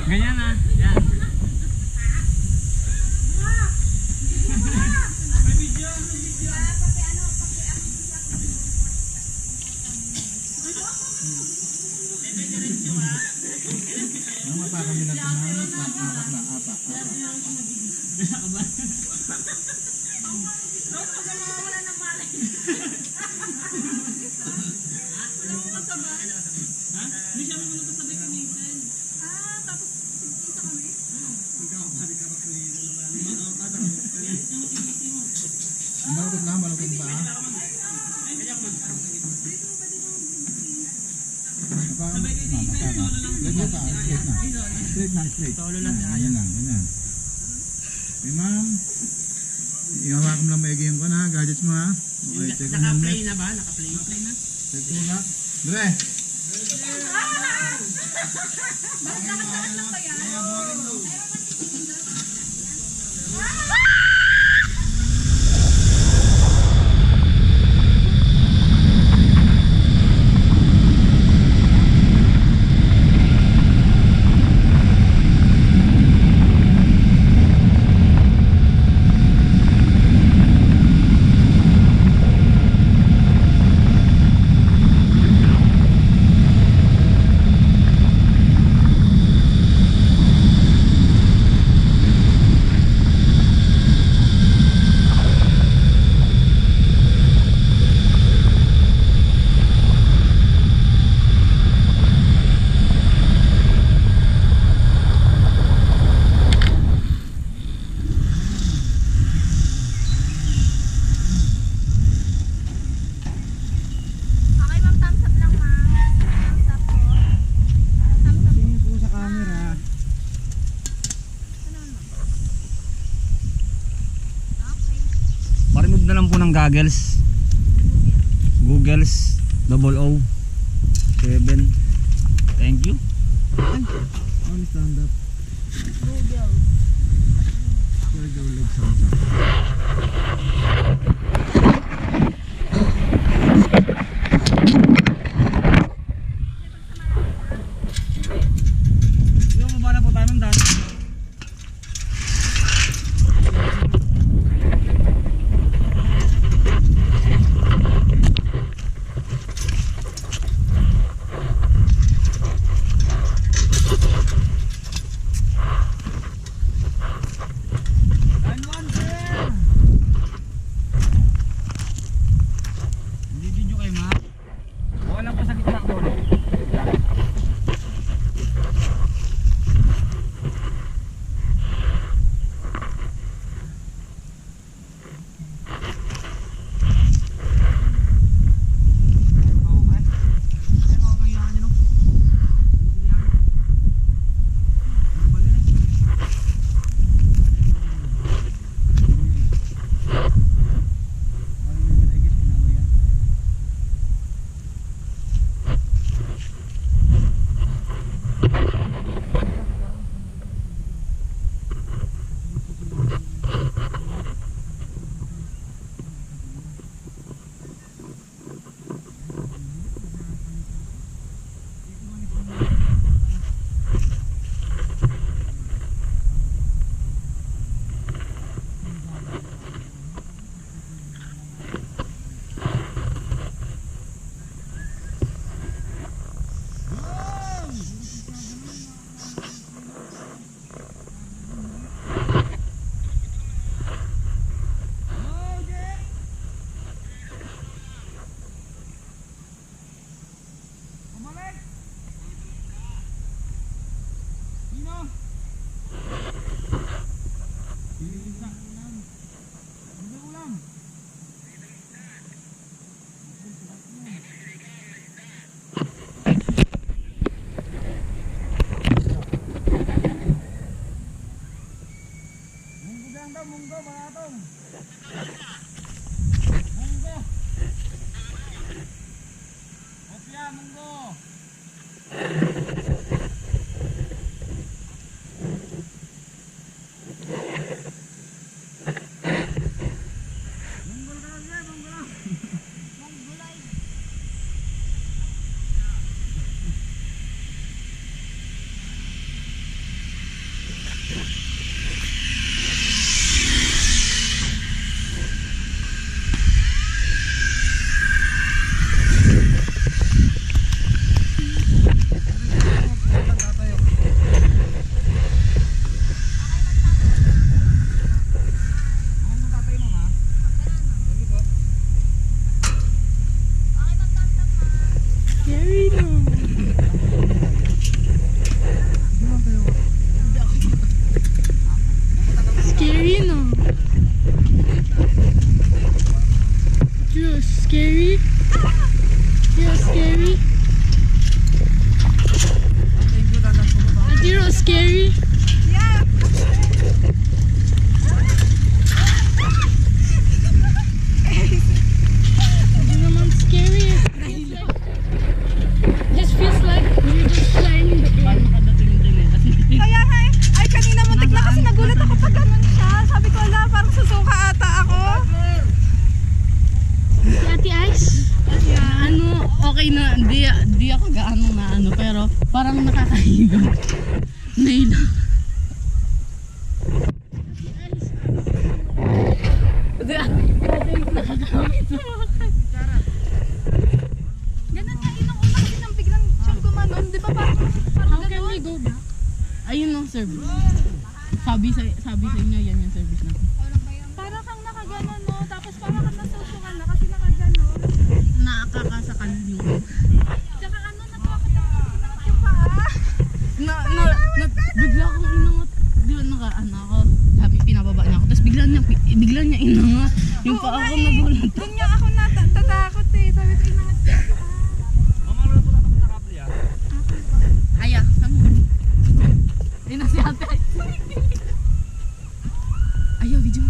Ganyan na. Yan. Ano matakan nila ito na? Apat na, apat. Malukot lang, malukot ba? Straight. Solo lang. Ganyan lang. Okay, ma'am. Ihawak mo lang maigi yung na, gadgets mo ha. Okay, check yung Naka-play helmet. na ba? Naka-play na? Check yung lock. Dre! Pa-remove na lang po ng goggles. Googles 007. Thank you. On stand up. Square your legs out. Yung baba na po tayo ng daan. scary? Yeah. Hindi naman scary. Just feels like you're just flying in the air. Paano makadating din eh? Kasi Kaya nga eh. Ay, kanina muntik na kasi nagulat ako pag ganun siya. Sabi ko, ala, parang susuka ata ako. Si Ate Ice? Ano, okay na, di ako gaano na ano, pero parang nakakahiga. Naila. Ganun nga, inang una kasi nang biglang siyang gumanon. Di ba parang How can ganun? we go back? Ayun ang service. Sabi sa inyo, yan yung service natin. Parang kang nakaganon, no? Tapos parang kang nasusukan na kasi nakaganon. Nakakasakal yung Tsaka ano, natakot yung paa. bigla akong inangat. Di ba naka-ano ako, sabi pinababa niya ako. Tapos bigla niya inangat. Yung paa ko nagulat. Doon nga ako natatakot eh. Sabi ko, inangat siya ang paa. mamalo na po natin sa kable ah. Aya, kami. Ayun na si ate. Ayaw, video.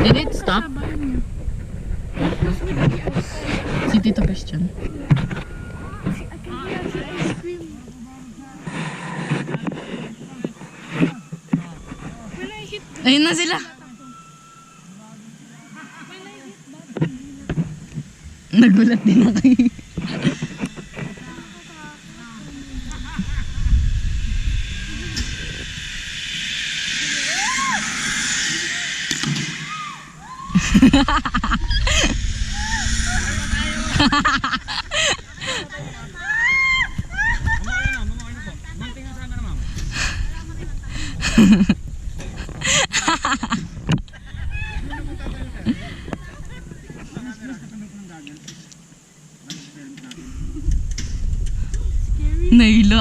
Did it stop? Si Tito Christian. Ayun na sila. Nagulat din ako. Mamaya na po. Manting na sana na ma'am. Naila.